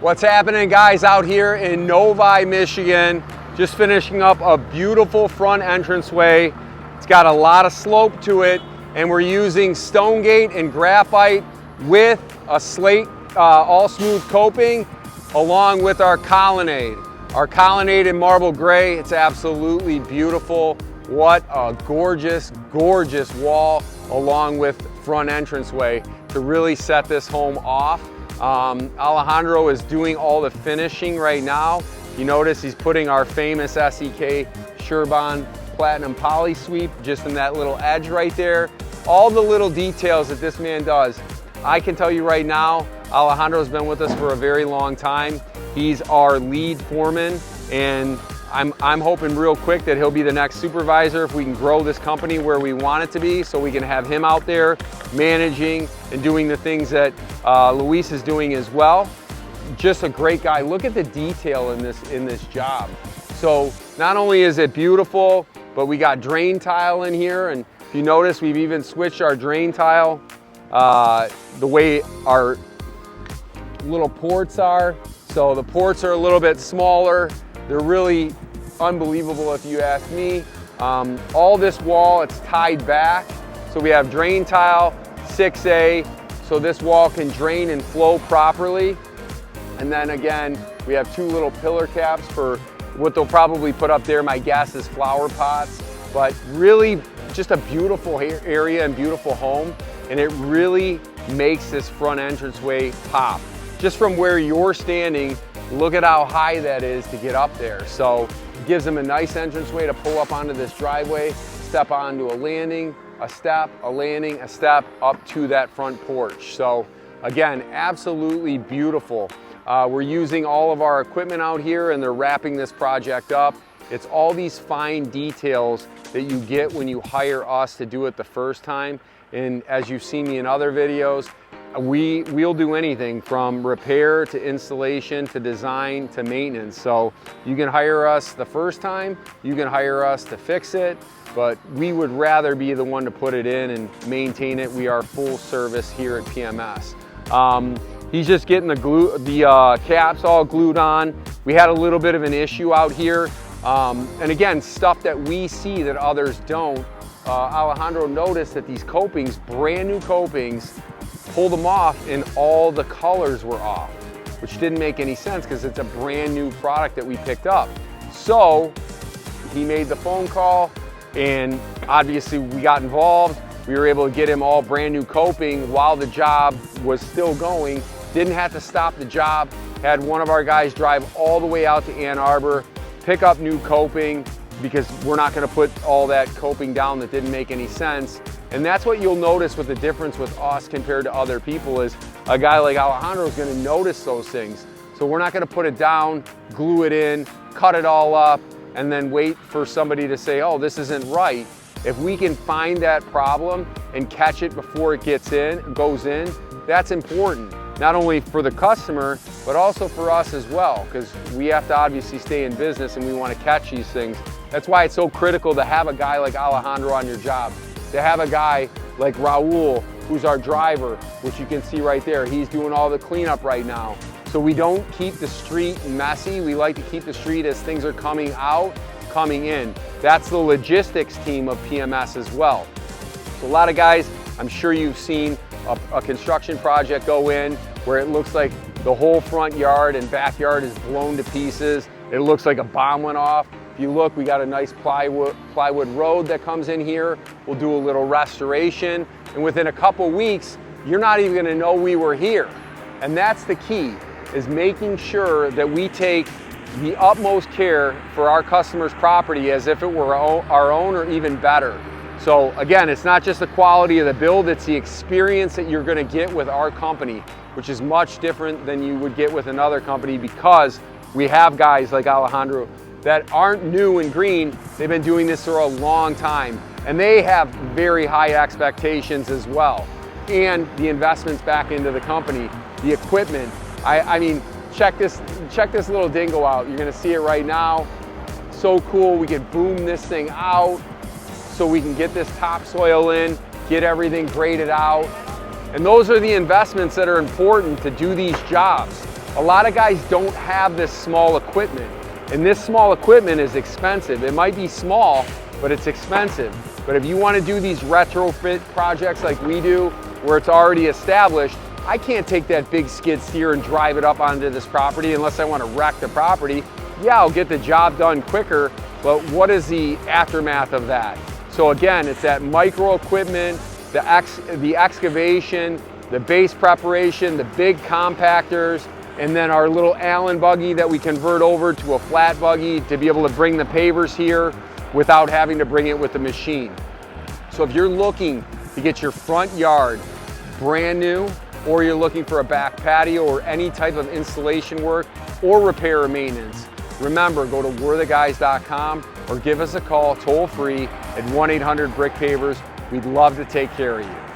What's happening, guys, out here in Novi, Michigan? Just finishing up a beautiful front entranceway. It's got a lot of slope to it, and we're using Stonegate and graphite with a slate all smooth coping along with our colonnade. Our colonnade in marble gray, it's absolutely beautiful. What a gorgeous, gorgeous wall along with front entranceway to really set this home off. Alejandro is doing all the finishing right now. You notice he's putting our famous SEK Surebond Platinum Poly Sweep just in that little edge right there. All the little details that this man does. I can tell you right now, Alejandro's been with us for a very long time. He's our lead foreman, and I'm hoping real quick that he'll be the next supervisor if we can grow this company where we want it to be, so we can have him out there managing and doing the things that Luis is doing as well. Just a great guy. Look at the detail in this job. So not only is it beautiful, but we got drain tile in here, and if you notice, we've even switched our drain tile the way our little ports are. So the ports are a little bit smaller. They're really unbelievable if you ask me. All this wall, it's tied back. So we have drain tile, 6A, so this wall can drain and flow properly. And then again, we have two little pillar caps for what they'll probably put up there, my guess is flower pots. But really just a beautiful area and beautiful home. And it really makes this front entranceway pop. Just from where you're standing, look at how high that is to get up there. So it gives them a nice entranceway to pull up onto this driveway, step onto a landing, a step, a landing, a step up to that front porch. So again, absolutely beautiful. We're using all of our equipment out here, and they're wrapping this project up. It's all these fine details that you get when you hire us to do it the first time. And as you've seen me in other videos, we'll do anything from repair to installation to design to maintenance. So you can hire us the first time, you can hire us to fix it, but we would rather be the one to put it in and maintain it. We are full service here at PMS. He's just getting the caps all glued on. We had a little bit of an issue out here. And again, stuff that we see that others don't. Alejandro noticed that these copings, brand new copings, pulled them off and all the colors were off, which didn't make any sense because it's a brand new product that we picked up. So he made the phone call, and obviously we got involved. We were able to get him all brand new coping while the job was still going. Didn't have to stop the job. Had one of our guys drive all the way out to Ann Arbor, pick up new coping, because we're not going to put all that coping down that didn't make any sense. And that's what you'll notice with the difference with us compared to other people is a guy like Alejandro is going to notice those things. So we're not going to put it down, glue it in, cut it all up, and then wait for somebody to say, oh, this isn't right. If we can find that problem and catch it before it goes in, that's important. Not only for the customer, but also for us as well, because we have to obviously stay in business and we want to catch these things. That's why it's so critical to have a guy like Alejandro on your job, to have a guy like Raul, who's our driver, which you can see right there. He's doing all the cleanup right now. So we don't keep the street messy. We like to keep the street as things are coming out, coming in. That's the logistics team of PMS as well. So a lot of guys, I'm sure you've seen a construction project go in where it looks like the whole front yard and backyard is blown to pieces. It looks like a bomb went off. If you look, we got a nice plywood road that comes in here. We'll do a little restoration, and within a couple weeks, you're not even gonna know we were here. And that's the key, is making sure that we take the utmost care for our customers' property as if it were our own or even better. So again, it's not just the quality of the build, it's the experience that you're gonna get with our company, which is much different than you would get with another company, because we have guys like Alejandro that aren't new and green. They've been doing this for a long time, and they have very high expectations as well. And the investments back into the company, the equipment. I mean, check this little dingo out. You're gonna see it right now. So cool, we can boom this thing out so we can get this topsoil in, get everything graded out. And those are the investments that are important to do these jobs. A lot of guys don't have this small equipment, and this small equipment is expensive. It might be small, but it's expensive. But if you want to do these retrofit projects like we do, where it's already established, I can't take that big skid steer and drive it up onto this property unless I want to wreck the property. Yeah, I'll get the job done quicker, but what is the aftermath of that? So again, it's that micro equipment, the excavation, the base preparation, the big compactors, and then our little Allen buggy that we convert over to a flat buggy to be able to bring the pavers here without having to bring it with the machine. So if you're looking to get your front yard brand new, or you're looking for a back patio or any type of installation work or repair or maintenance, remember, go to we'retheguys.com or give us a call toll free at 1-800-BRICK-PAVERS. We'd love to take care of you.